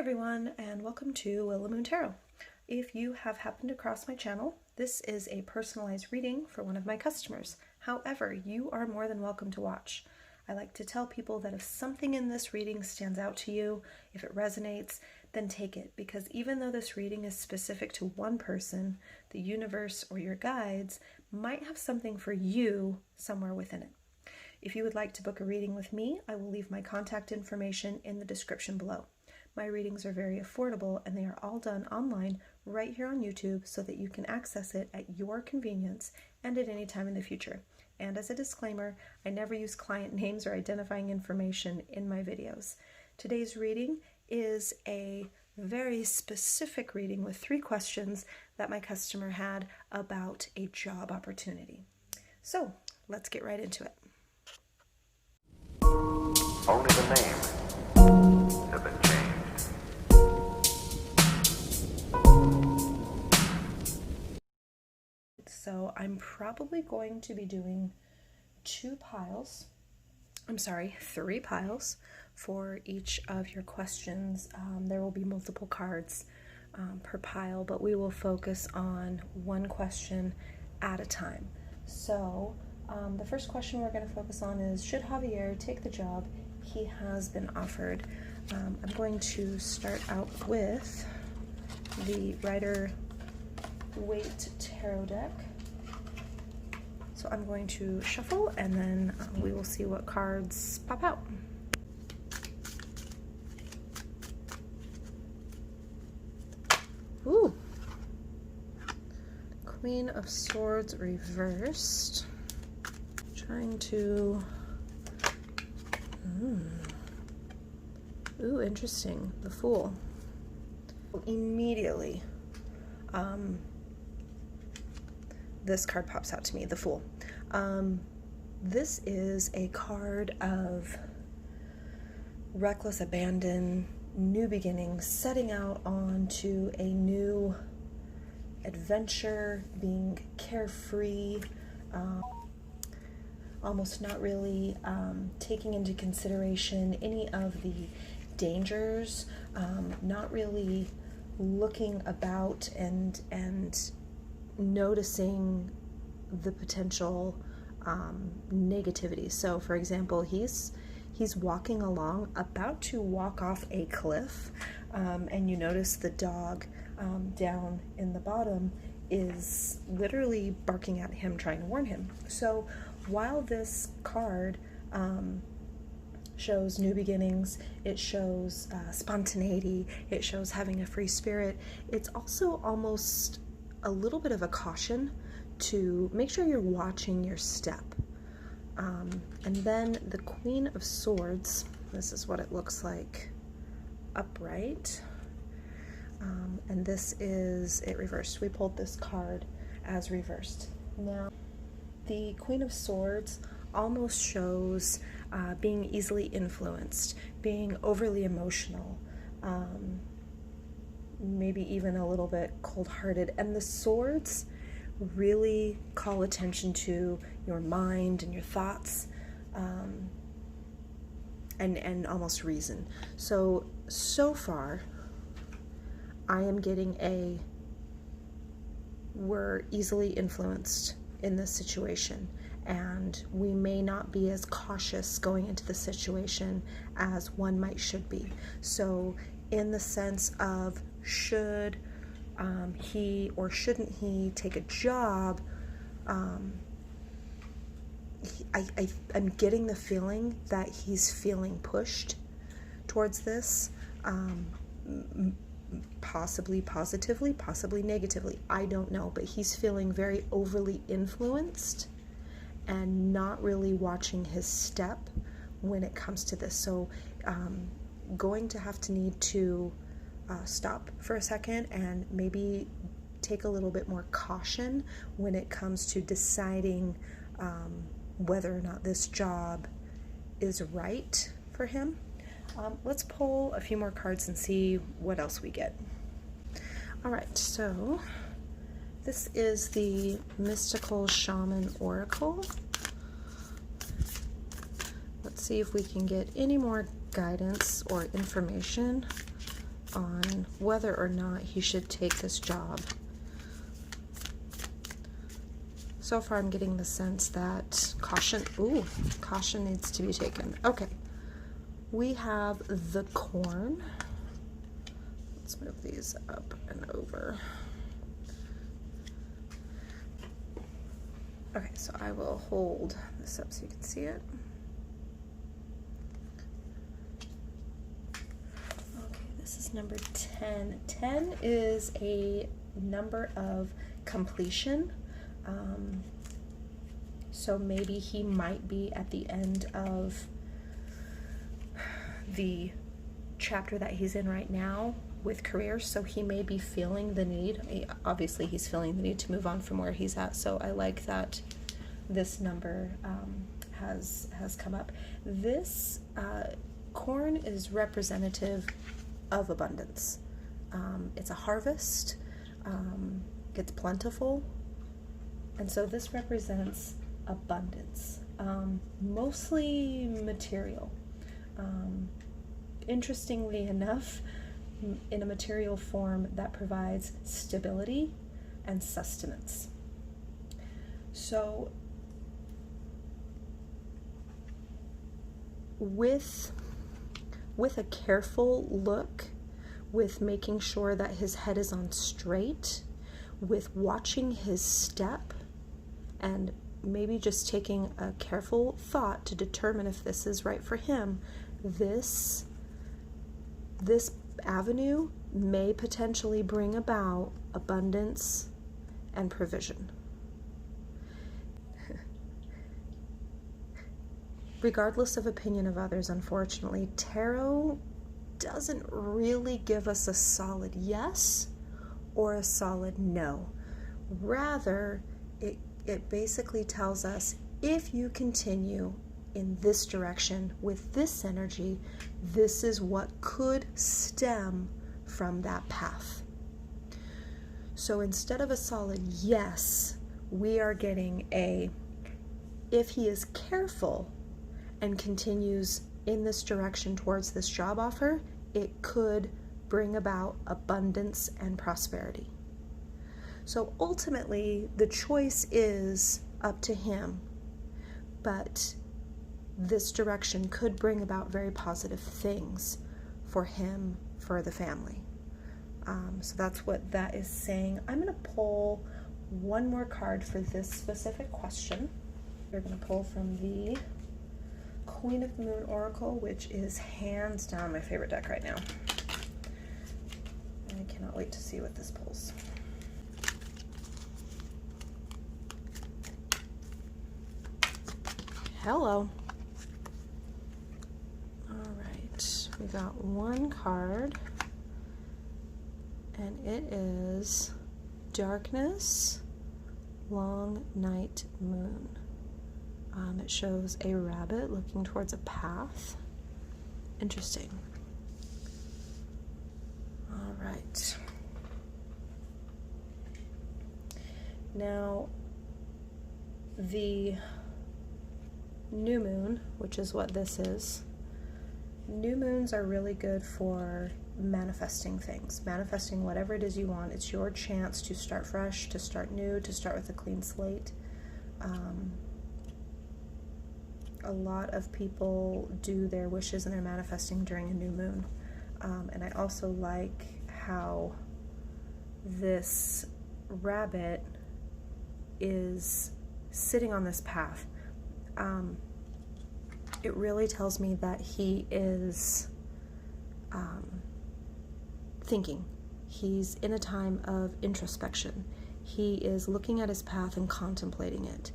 everyone, and welcome to Willow Moon Tarot. If you have happened across my channel, this is a personalized reading for one of my customers. However, you are more than welcome to watch. I like to tell people that if something in this reading stands out to you, if it resonates, then take it, because even though this reading is specific to one person, the universe or your guides might have something for you somewhere within it. If you would like to book a reading with me, I will leave my contact information in the description below. My readings are very affordable and they are all done online right here on YouTube so that you can access it at your convenience and at any time in the future. And as a disclaimer, I never use client names or identifying information in my videos. Today's reading is a very specific reading with 3 questions that my customer had about a job opportunity. So let's get right into it. Only the names have been changed. So I'm probably going to be doing 3 piles for each of your questions. There will be multiple cards per pile, but we will focus on one question at a time. So the first question we're going to focus on is, should Javier take the job he has been offered? I'm going to start out with the Rider Waite tarot deck. So I'm going to shuffle and then we will see what cards pop out. Ooh! Queen of Swords reversed. Trying to... Ooh, interesting. The Fool. Immediately, this card pops out to me, the Fool. This is a card of reckless abandon, new beginnings, setting out onto a new adventure, being carefree, almost not really taking into consideration any of the dangers, not really looking about and noticing the potential negativity. So for example, he's walking along, about to walk off a cliff, and you notice the dog down in the bottom is literally barking at him, trying to warn him. So while this card shows new beginnings, it shows spontaneity, it shows having a free spirit, it's also almost a little bit of a caution to make sure you're watching your step. And then the Queen of Swords, this is what it looks like upright. And this is it reversed. We pulled this card as reversed. Now, the Queen of Swords almost shows being easily influenced, being overly emotional, maybe even a little bit cold-hearted. And the swords really call attention to your mind and your thoughts, and almost reason. So far, I am getting we're easily influenced in this situation, and we may not be as cautious going into the situation as one should be. So in the sense of should he or shouldn't he take a job, I'm getting the feeling that he's feeling pushed towards this, possibly positively, possibly negatively, I don't know, but he's feeling very overly influenced and not really watching his step when it comes to this. So going to have to need to stop for a second and maybe take a little bit more caution when it comes to deciding whether or not this job is right for him. Let's pull a few more cards and see what else we get. All right, so this is the Mystical Shaman Oracle. Let's see if we can get any more guidance or information on whether or not he should take this job. So far I'm getting the sense that caution needs to be taken. Okay, we have the corn. Let's move these up and over. Okay, so I will hold this up so you can see it. Okay, this is number 10. 10 is a number of completion. So maybe he might be at the end of the chapter that he's in right now with career, so he may be feeling the need. Obviously he's feeling the need to move on from where he's at, so I like that this number has come up. This corn is representative of abundance. It's a harvest, it's plentiful, and so this represents abundance, mostly material. Interestingly enough, in a material form that provides stability and sustenance. So with a careful look, with making sure that his head is on straight, with watching his step, and maybe just taking a careful thought to determine if this is right for him, this avenue may potentially bring about abundance and provision. Regardless of opinion of others, unfortunately, tarot doesn't really give us a solid yes or a solid no. Rather, it basically tells us, if you continue in this direction with this energy, this is what could stem from that path. So instead of a solid yes, we are getting a, if he is careful and continues in this direction towards this job offer, it could bring about abundance and prosperity. So ultimately, the choice is up to him, but this direction could bring about very positive things for him, for the family. So that's what that is saying. I'm going to pull one more card for this specific question. We're going to pull from the Queen of the Moon Oracle, which is hands down my favorite deck right now. And I cannot wait to see what this pulls. Hello. All right, we got one card, and it is Darkness, Long Night Moon. It shows a rabbit looking towards a path. Interesting. All right. Now, the new moon, which is what this is, new moons are really good for manifesting things, manifesting whatever it is you want. It's your chance to start fresh, to start new, to start with a clean slate. A lot of people do their wishes and their manifesting during a new moon. And I also like how this rabbit is sitting on this path. It really tells me that he is thinking. He's in a time of introspection. He is looking at his path and contemplating it,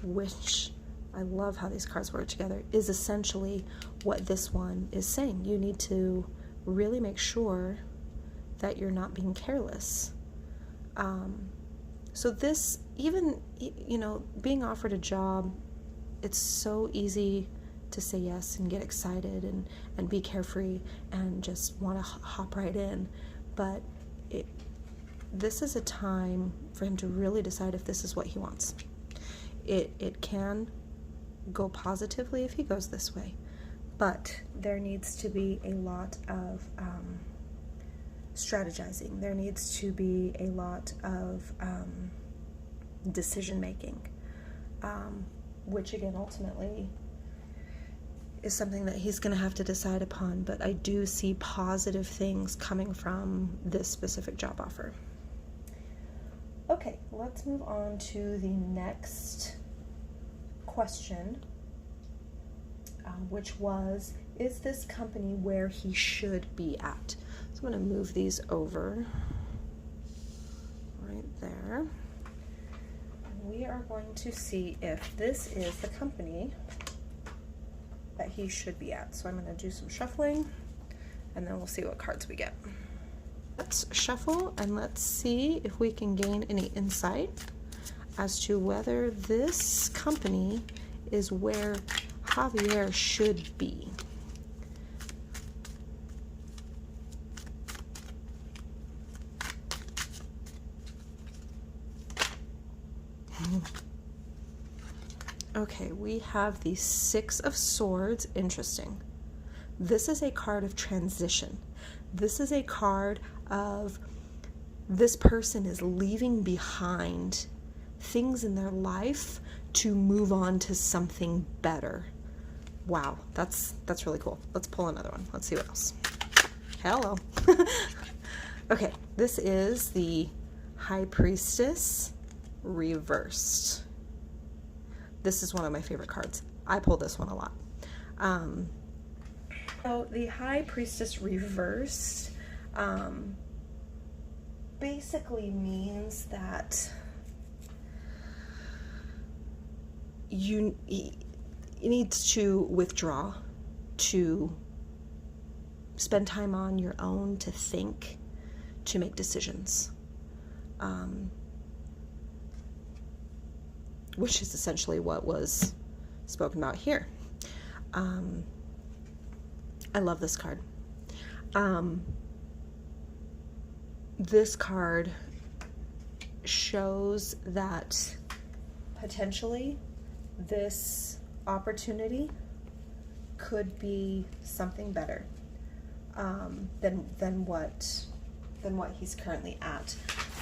which, I love how these cards work together, is essentially what this one is saying. You need to really make sure that you're not being careless. So this, even, being offered a job, it's so easy to say yes and get excited and be carefree and just want to hop right in. But this is a time for him to really decide if this is what he wants. It can go positively if he goes this way, but there needs to be a lot of strategizing. There needs to be a lot of decision making, which again ultimately is something that he's going to have to decide upon. But I do see positive things coming from this specific job offer. Okay, let's move on to the next question, which was, is this company where he should be at? So I'm going to move these over right there. And we are going to see if this is the company that he should be at. So I'm going to do some shuffling, and then we'll see what cards we get. Let's shuffle and let's see if we can gain any insight as to whether this company is where Javier should be. Okay, we have the Six of Swords. Interesting. This is a card of transition. This is a card of this person is leaving behind things in their life to move on to something better. Wow, that's really cool. Let's pull another one. Let's see what else. Hello. Okay, this is the High Priestess reversed. This is one of my favorite cards. I pull this one a lot. So the High Priestess reversed basically means that you need to withdraw, to spend time on your own, to think, to make decisions, which is essentially what was spoken about here. I love this card. This card shows that potentially this opportunity could be something better than what he's currently at.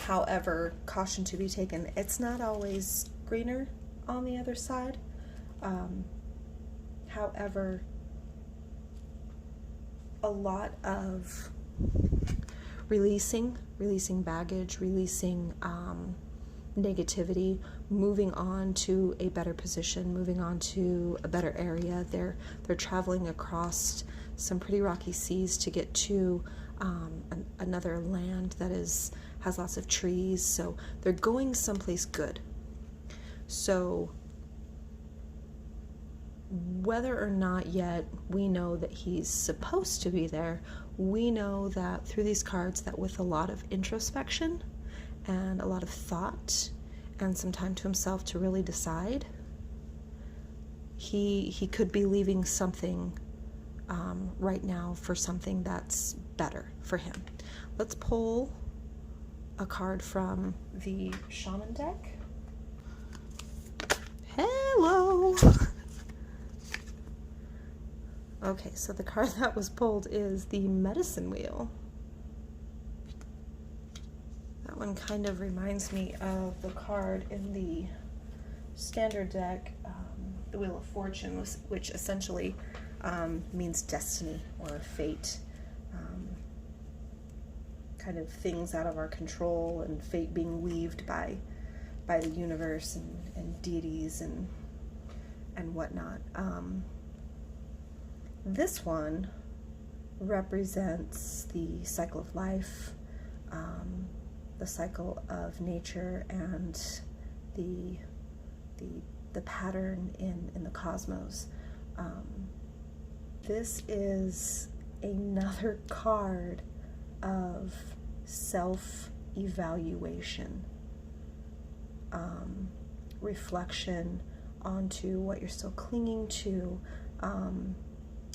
However, caution to be taken. It's not always greener on the other side. However, a lot of releasing baggage, releasing negativity, moving on to a better position, moving on to a better area. They're traveling across some pretty rocky seas to get to another land that has lots of trees. So they're going someplace good. So whether or not yet we know that he's supposed to be there, we know that through these cards that with a lot of introspection and a lot of thought and some time to himself to really decide, he could be leaving something right now for something that's better for him. Let's pull a card from the Shaman deck. Hello! Okay, so the card that was pulled is the Medicine Wheel. That one kind of reminds me of the card in the standard deck, the Wheel of Fortune, which essentially means destiny or fate. Kind of things out of our control and fate being weaved by the universe and deities and whatnot. This one represents the cycle of life, the cycle of nature, and the pattern in the cosmos. This is another card of self-evaluation, reflection onto what you're still clinging to,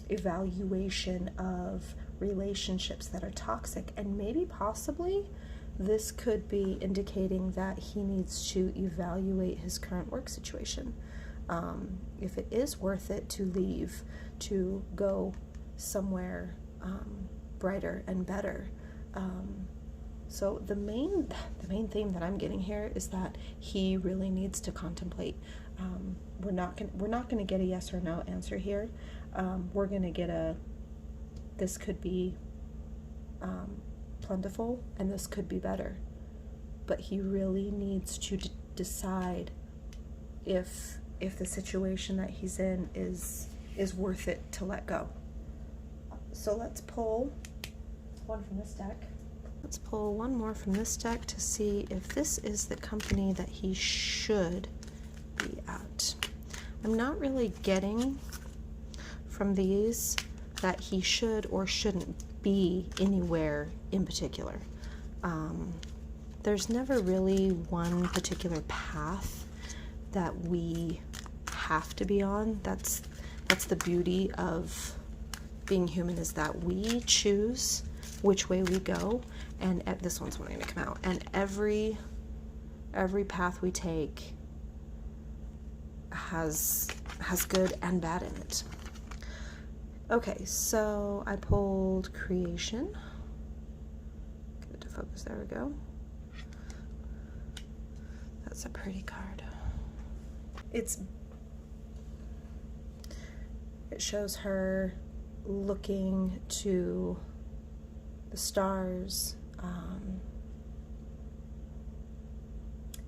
evaluation of relationships that are toxic, and maybe possibly this could be indicating that he needs to evaluate his current work situation. if it is worth it to leave, to go somewhere brighter and better. So the main theme that I'm getting here is that he really needs to contemplate. We're not gonna get a yes or no answer here. We're gonna get this could be plentiful and this could be better. But he really needs to decide if the situation that he's in is worth it to let go. So let's pull one from this deck. Let's pull one more from this deck to see if this is the company that he should be at. I'm not really getting from these that he should or shouldn't be anywhere in particular. There's never really one particular path that we have to be on. That's the beauty of being human, is that we choose which way we go, and this one's wanting to come out, and every path we take has good and bad in it. Okay, so I pulled creation. Get it to focus, there we go. That's a pretty card. It shows her looking to the stars.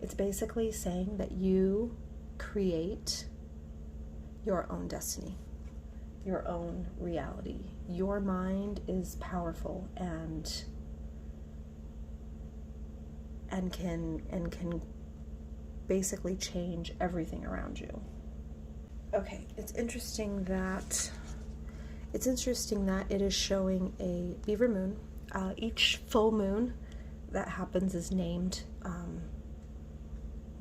It's basically saying that you create your own destiny, your own reality. Your mind is powerful and can basically change everything around you. Okay, it's interesting that it is showing a beaver moon. Each full moon that happens is named.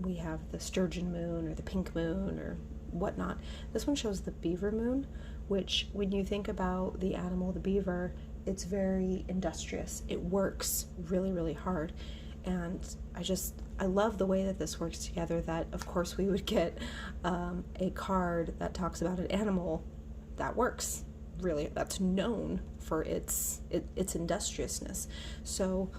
We have the sturgeon moon or the pink moon or whatnot. This one shows the beaver moon, which when you think about the animal, the beaver, it's very industrious. It works really, really hard. And I love the way that this works together, that of course we would get a card that talks about an animal that works really, that's known for its industriousness. So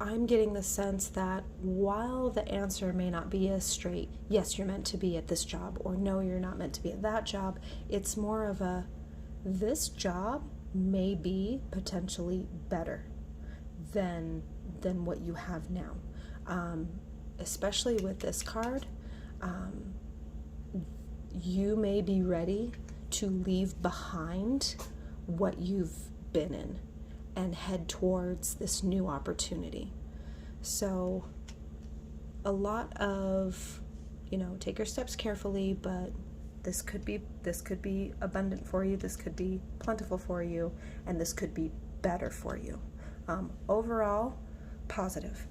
I'm getting the sense that while the answer may not be as straight, yes, you're meant to be at this job, or no, you're not meant to be at that job, it's more of this job may be potentially better than what you have now. Especially with this card, you may be ready to leave behind what you've been in and head towards this new opportunity. So a lot of, take your steps carefully, but this could be abundant for you, this could be plentiful for you, and this could be better for you. Overall, positive.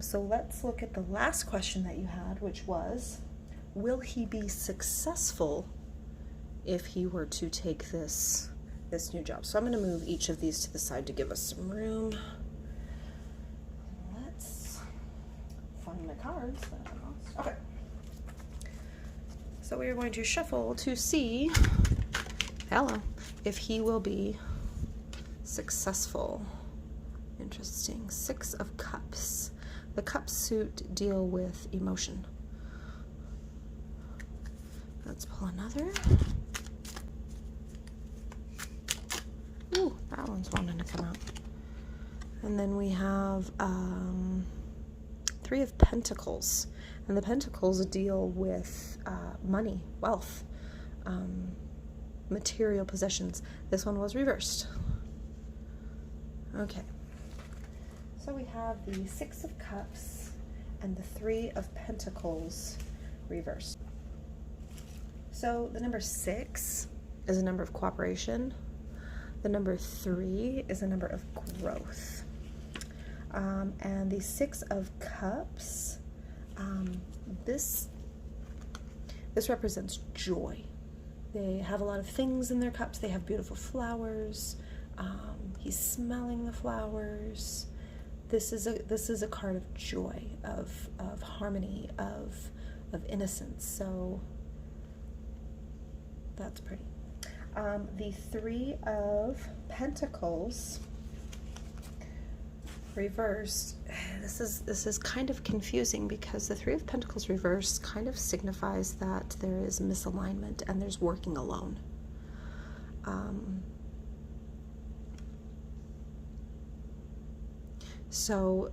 So let's look at the last question that you had, which was, will he be successful if he were to take this new job? So I'm going to move each of these to the side to give us some room. Let's find my cards that I lost. Okay. So we are going to shuffle to see, if he will be successful. Interesting. 6 of Cups. The Cup suit deal with emotion. Let's pull another. Ooh, that one's wanting to come out. And then we have 3 of Pentacles. And the Pentacles deal with money, wealth, material possessions. This one was reversed. Okay. So we have the 6 of Cups and the 3 of Pentacles reversed. So the number 6 is a number of cooperation. The number 3 is a number of growth. And the 6 of Cups, this represents joy. They have a lot of things in their cups. They have beautiful flowers. He's smelling the flowers. this is a card of joy, of harmony, of innocence. So that's pretty. The Three of Pentacles reversed. This is kind of confusing because the Three of Pentacles reversed kind of signifies that there is misalignment and there's working alone. So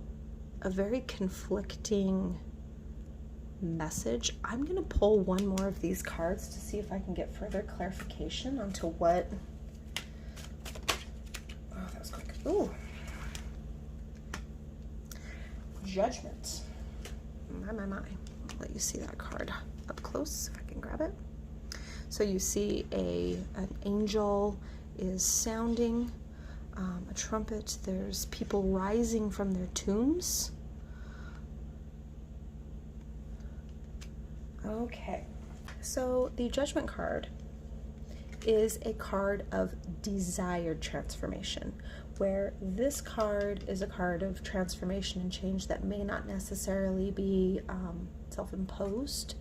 a very conflicting message. I'm going to pull one more of these cards to see if I can get further clarification onto what... Oh, that was quick. Ooh. Judgment. My. I'll let you see that card up close if I can grab it. So you see an angel is sounding a trumpet. There's people rising from their tombs. Okay, so the Judgment card is a card of desired transformation, where this card is a card of transformation and change that may not necessarily be self-imposed.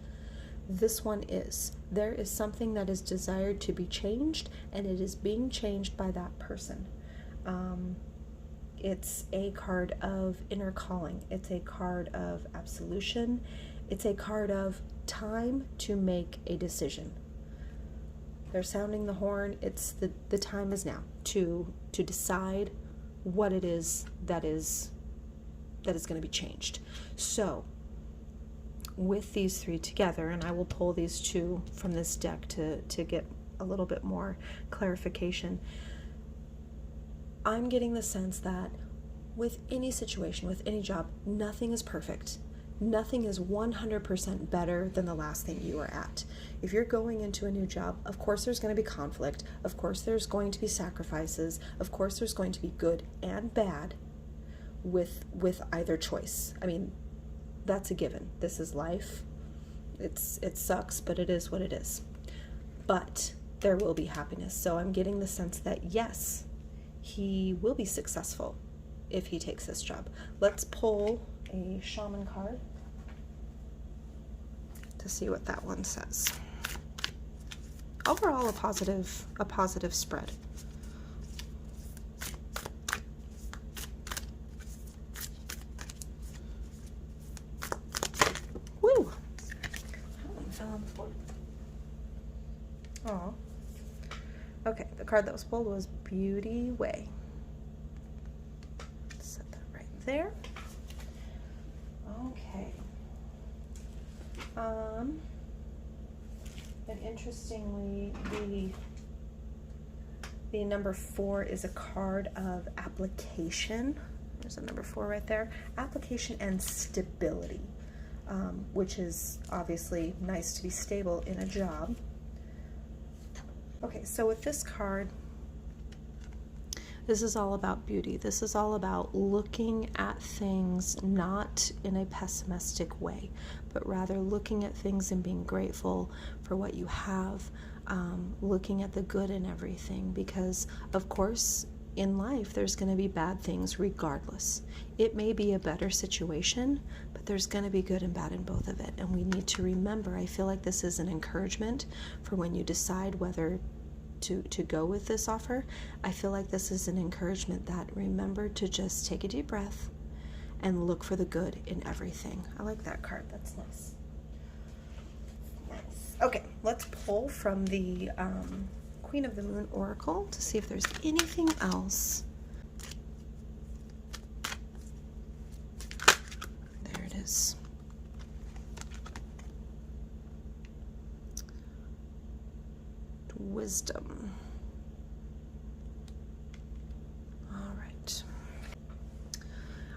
This one is. There is something that is desired to be changed, and it is being changed by that person. It's a card of inner calling. It's a card of absolution. It's a card of time to make a decision. They're sounding the horn. It's the time is now to decide what it is that is going to be changed. So with these three together, and I will pull these two from this deck to get a little bit more clarification, I'm getting the sense that with any situation, with any job, nothing is perfect. Nothing is 100% better than the last thing you were at. If you're going into a new job, of course there's going to be conflict. Of course there's going to be sacrifices. Of course there's going to be good and bad with either choice. I mean, that's a given. This is life. It sucks, but it is what it is. But there will be happiness. So I'm getting the sense that yes, he will be successful if he takes this job. Let's pull a Shaman card to see what that one says. Overall, a positive spread. Woo! That one fell on the floor. Aw. Okay, the card that was pulled was Beauty Way. Set that right there. Okay. And interestingly, the number 4 is a card of application. There's a number 4 right there. Application and stability, which is obviously nice to be stable in a job. Okay, so with this card, this is all about beauty. This is all about looking at things not in a pessimistic way, but rather looking at things and being grateful for what you have, looking at the good in everything, because of course in life there's going to be bad things regardless. It may be a better situation, but there's going to be good and bad in both of it, and we need to remember. I feel like this is an encouragement for when you decide whether to go with this offer. I feel like this is an encouragement that remember to just take a deep breath and look for the good in everything. I like that card. That's nice. Nice. Okay, let's pull from the Queen of the Moon Oracle to see if there's anything else. There it is. Wisdom. All right.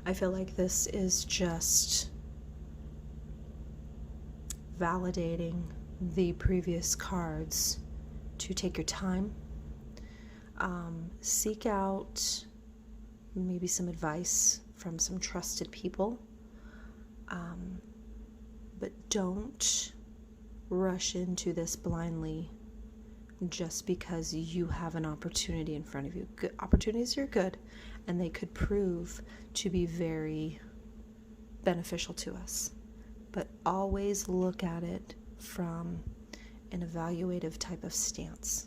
I feel like this is just validating the previous cards to take your time, seek out maybe some advice from some trusted people, but don't rush into this blindly. just because you have an opportunity in front of you. Good opportunities are good, and they could prove to be very beneficial to us. But always look at it from an evaluative type of stance.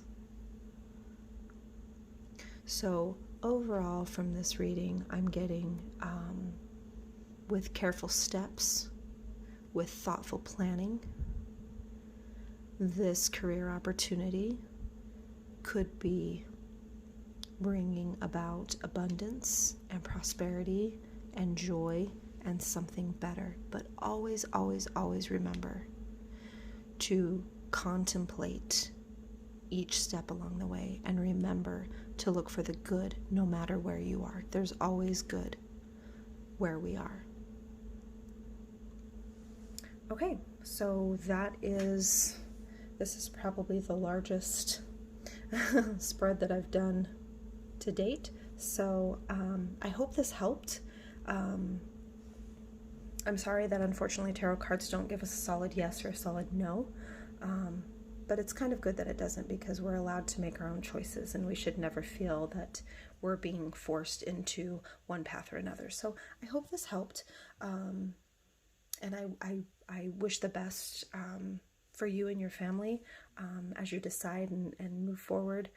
So overall from this reading, I'm getting with careful steps, with thoughtful planning, this career opportunity could be bringing about abundance and prosperity and joy and something better. But always, always, always remember to contemplate each step along the way, and remember to look for the good no matter where you are. There's always good where we are. Okay, so this is probably the largest spread that I've done to date. So I hope this helped. I'm sorry that unfortunately tarot cards don't give us a solid yes or a solid no. But it's kind of good that it doesn't, because we're allowed to make our own choices, and we should never feel that we're being forced into one path or another. So I hope this helped. And I wish the best for you and your family as you decide and move forward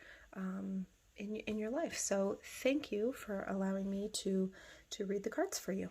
in your life. So thank you for allowing me to read the cards for you.